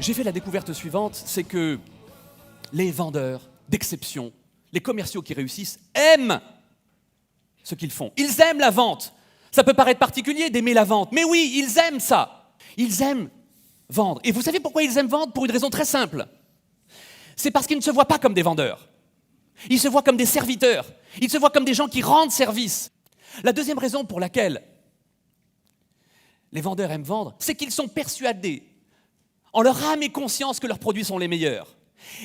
j'ai fait la découverte suivante, c'est que les vendeurs d'exception, les commerciaux qui réussissent, aiment ce qu'ils font. Ils aiment la vente. Ça peut paraître particulier d'aimer la vente, mais oui, ils aiment ça. Ils aiment vendre. Et vous savez pourquoi ils aiment vendre? Pour une raison très simple. C'est parce qu'ils ne se voient pas comme des vendeurs. Ils se voient comme des serviteurs. Ils se voient comme des gens qui rendent service. La deuxième raison pour laquelle les vendeurs aiment vendre, c'est qu'ils sont persuadés, en leur âme et conscience, que leurs produits sont les meilleurs.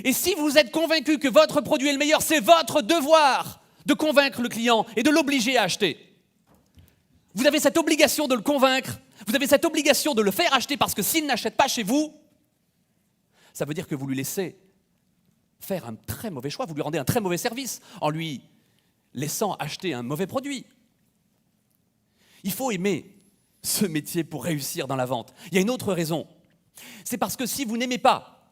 Et si vous êtes convaincu que votre produit est le meilleur, c'est votre devoir de convaincre le client et de l'obliger à acheter. Vous avez cette obligation de le convaincre, vous avez cette obligation de le faire acheter, parce que s'il n'achète pas chez vous, ça veut dire que vous lui laissez faire un très mauvais choix, vous lui rendez un très mauvais service en lui laissant acheter un mauvais produit. Il faut aimer ce métier pour réussir dans la vente. Il y a une autre raison. C'est parce que si vous n'aimez pas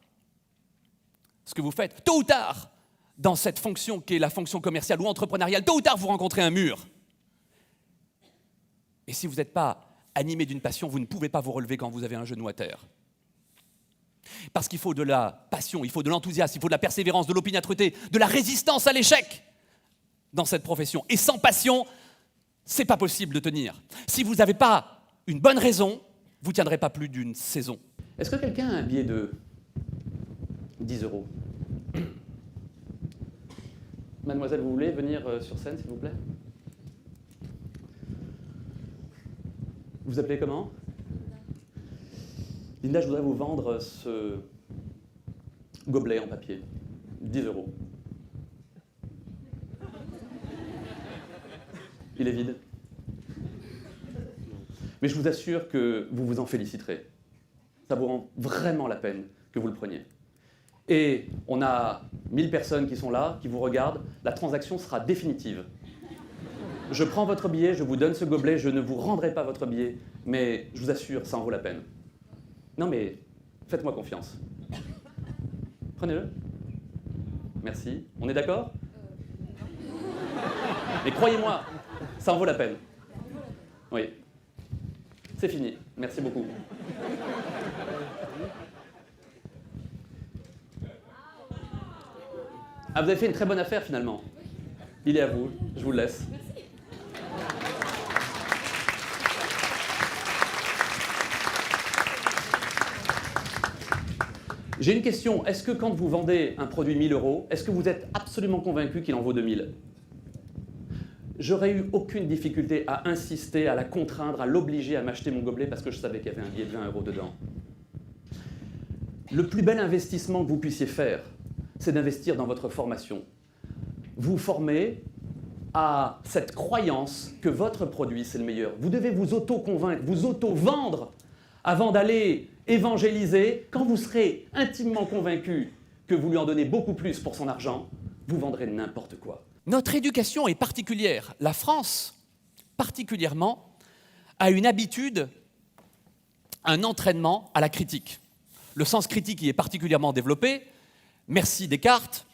ce que vous faites, tôt ou tard, dans cette fonction qui est la fonction commerciale ou entrepreneuriale, tôt ou tard, vous rencontrez un mur. Et si vous n'êtes pas animé d'une passion, vous ne pouvez pas vous relever quand vous avez un genou à terre. Parce qu'il faut de la passion, il faut de l'enthousiasme, il faut de la persévérance, de l'opiniâtreté, de la résistance à l'échec dans cette profession. Et sans passion, c'est pas possible de tenir. Si vous n'avez pas une bonne raison, vous ne tiendrez pas plus d'une saison. Est-ce que quelqu'un a un billet de 10 €? Mademoiselle, vous voulez venir sur scène, s'il vous plaît? Vous appelez comment? Linda, je voudrais vous vendre ce gobelet en papier. 10 €. Il est vide. Mais je vous assure que vous vous en féliciterez. Ça vous rend vraiment la peine que vous le preniez. Et on a 1000 personnes qui sont là, qui vous regardent. La transaction sera définitive. Je prends votre billet, je vous donne ce gobelet, je ne vous rendrai pas votre billet, mais je vous assure, ça en vaut la peine. Non mais, faites-moi confiance. Prenez-le. Merci. On est d'accord? Mais croyez-moi, ça en vaut la peine. Oui. C'est fini. Merci beaucoup. Ah, vous avez fait une très bonne affaire finalement. Il est à vous. Je vous le laisse. J'ai une question. Est-ce que quand vous vendez un produit 1000 €, est-ce que vous êtes absolument convaincu qu'il en vaut 2000? J'aurais eu aucune difficulté à insister, à la contraindre, à l'obliger à m'acheter mon gobelet parce que je savais qu'il y avait un billet de 20 € dedans. Le plus bel investissement que vous puissiez faire, c'est d'investir dans votre formation. Vous formez à cette croyance que votre produit, c'est le meilleur. Vous devez vous auto-convaincre, vous auto-vendre avant d'aller évangéliser. Quand vous serez intimement convaincu que vous lui en donnez beaucoup plus pour son argent, vous vendrez n'importe quoi. Notre éducation est particulière. La France, particulièrement, a une habitude, un entraînement à la critique. Le sens critique y est particulièrement développé. Merci Descartes.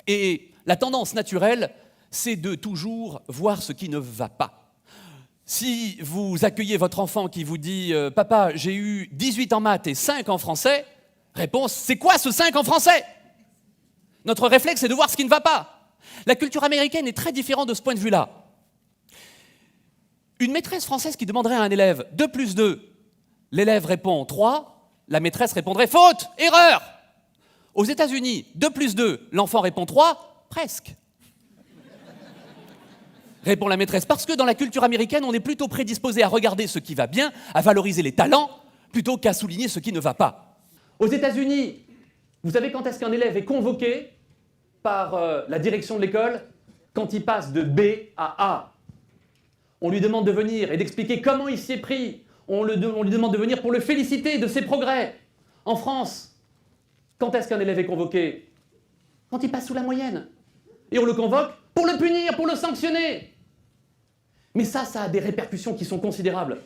Et la tendance naturelle, c'est de toujours voir ce qui ne va pas. Si vous accueillez votre enfant qui vous dit « Papa, j'ai eu 18 en maths et 5 en français », réponse « C'est quoi ce 5 en français ?» Notre réflexe, c'est de voir ce qui ne va pas. La culture américaine est très différente de ce point de vue-là. Une maîtresse française qui demanderait à un élève « 2 plus 2 », l'élève répond « 3 », la maîtresse répondrait « Faute, erreur !» Aux États-Unis, 2 plus 2, l'enfant répond 3, presque. Répond la maîtresse, parce que dans la culture américaine, on est plutôt prédisposé à regarder ce qui va bien, à valoriser les talents, plutôt qu'à souligner ce qui ne va pas. Aux États-Unis, vous savez quand est-ce qu'un élève est convoqué par la direction de l'école? Quand il passe de B à A. On lui demande de venir et d'expliquer comment il s'y est pris. On lui demande de venir pour le féliciter de ses progrès. En France, quand est-ce qu'un élève est convoqué? Quand il passe sous la moyenne. Et on le convoque pour le punir, pour le sanctionner. Mais ça a des répercussions qui sont considérables.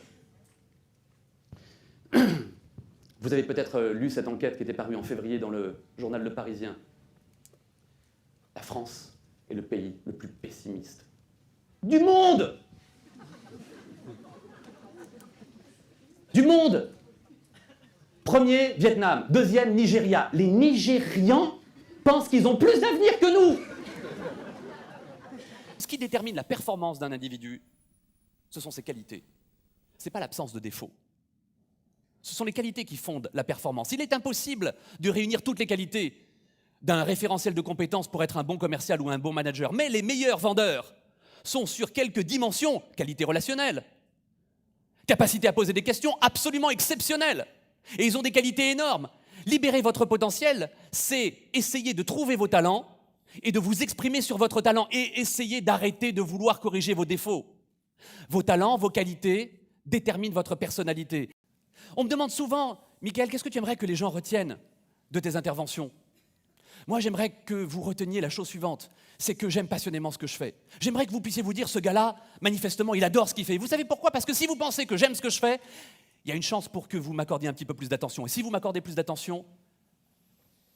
Vous avez peut-être lu cette enquête qui était parue en février dans le journal Le Parisien. La France est le pays le plus pessimiste du monde. Du monde. Premier, Vietnam. Deuxième, Nigeria. Les Nigérians pensent qu'ils ont plus d'avenir que nous. Ce qui détermine la performance d'un individu, ce sont ses qualités. Ce n'est pas l'absence de défauts. Ce sont les qualités qui fondent la performance. Il est impossible de réunir toutes les qualités d'un référentiel de compétences pour être un bon commercial ou un bon manager. Mais les meilleurs vendeurs sont sur quelques dimensions, qualité relationnelle, capacité à poser des questions absolument exceptionnelles. Et ils ont des qualités énormes. Libérer votre potentiel, c'est essayer de trouver vos talents et de vous exprimer sur votre talent et essayer d'arrêter de vouloir corriger vos défauts. Vos talents, vos qualités déterminent votre personnalité. On me demande souvent, Michael, qu'est-ce que tu aimerais que les gens retiennent de tes interventions ? Moi, j'aimerais que vous reteniez la chose suivante, c'est que j'aime passionnément ce que je fais. J'aimerais que vous puissiez vous dire, ce gars-là, manifestement, il adore ce qu'il fait. Vous savez pourquoi ? Parce que si vous pensez que j'aime ce que je fais, il y a une chance pour que vous m'accordiez un petit peu plus d'attention. Et si vous m'accordez plus d'attention,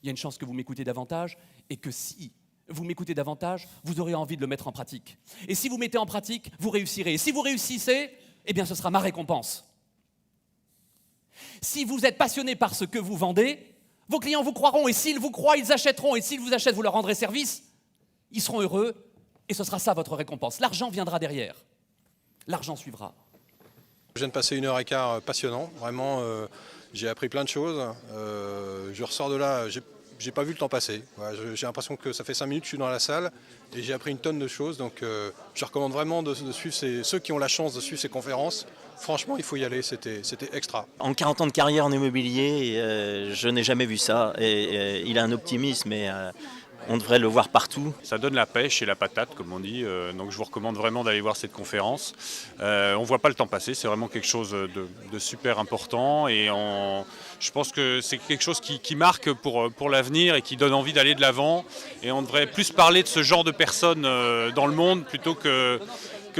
il y a une chance que vous m'écoutez davantage et que si vous m'écoutez davantage, vous aurez envie de le mettre en pratique. Et si vous mettez en pratique, vous réussirez. Et si vous réussissez, eh bien, ce sera ma récompense. Si vous êtes passionné par ce que vous vendez, vos clients vous croiront, et s'ils vous croient, ils achèteront, et s'ils vous achètent, vous leur rendrez service, ils seront heureux, et ce sera ça votre récompense. L'argent viendra derrière. L'argent suivra. Je viens de passer 1h15 passionnant, vraiment, j'ai appris plein de choses. Je ressors de là, j'ai pas vu le temps passer. Voilà, j'ai l'impression que ça fait 5 minutes que je suis dans la salle et j'ai appris une tonne de choses. Donc je recommande vraiment de suivre ceux qui ont la chance de suivre ces conférences. Franchement, il faut y aller, c'était extra. En 40 ans de carrière en immobilier, je n'ai jamais vu ça. Et il a un optimisme et on devrait le voir partout. Ça donne la pêche et la patate, comme on dit. Donc je vous recommande vraiment d'aller voir cette conférence. On ne voit pas le temps passer, c'est vraiment quelque chose de super important. Et je pense que c'est quelque chose qui marque pour l'avenir et qui donne envie d'aller de l'avant. Et on devrait plus parler de ce genre de personnes dans le monde plutôt que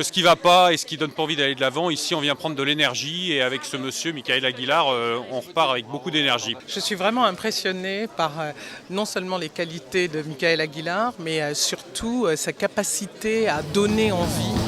ce qui ne va pas et ce qui ne donne pas envie d'aller de l'avant. Ici, on vient prendre de l'énergie et avec ce monsieur, Michael Aguilar, on repart avec beaucoup d'énergie. Je suis vraiment impressionnée par non seulement les qualités de Michael Aguilar, mais surtout sa capacité à donner envie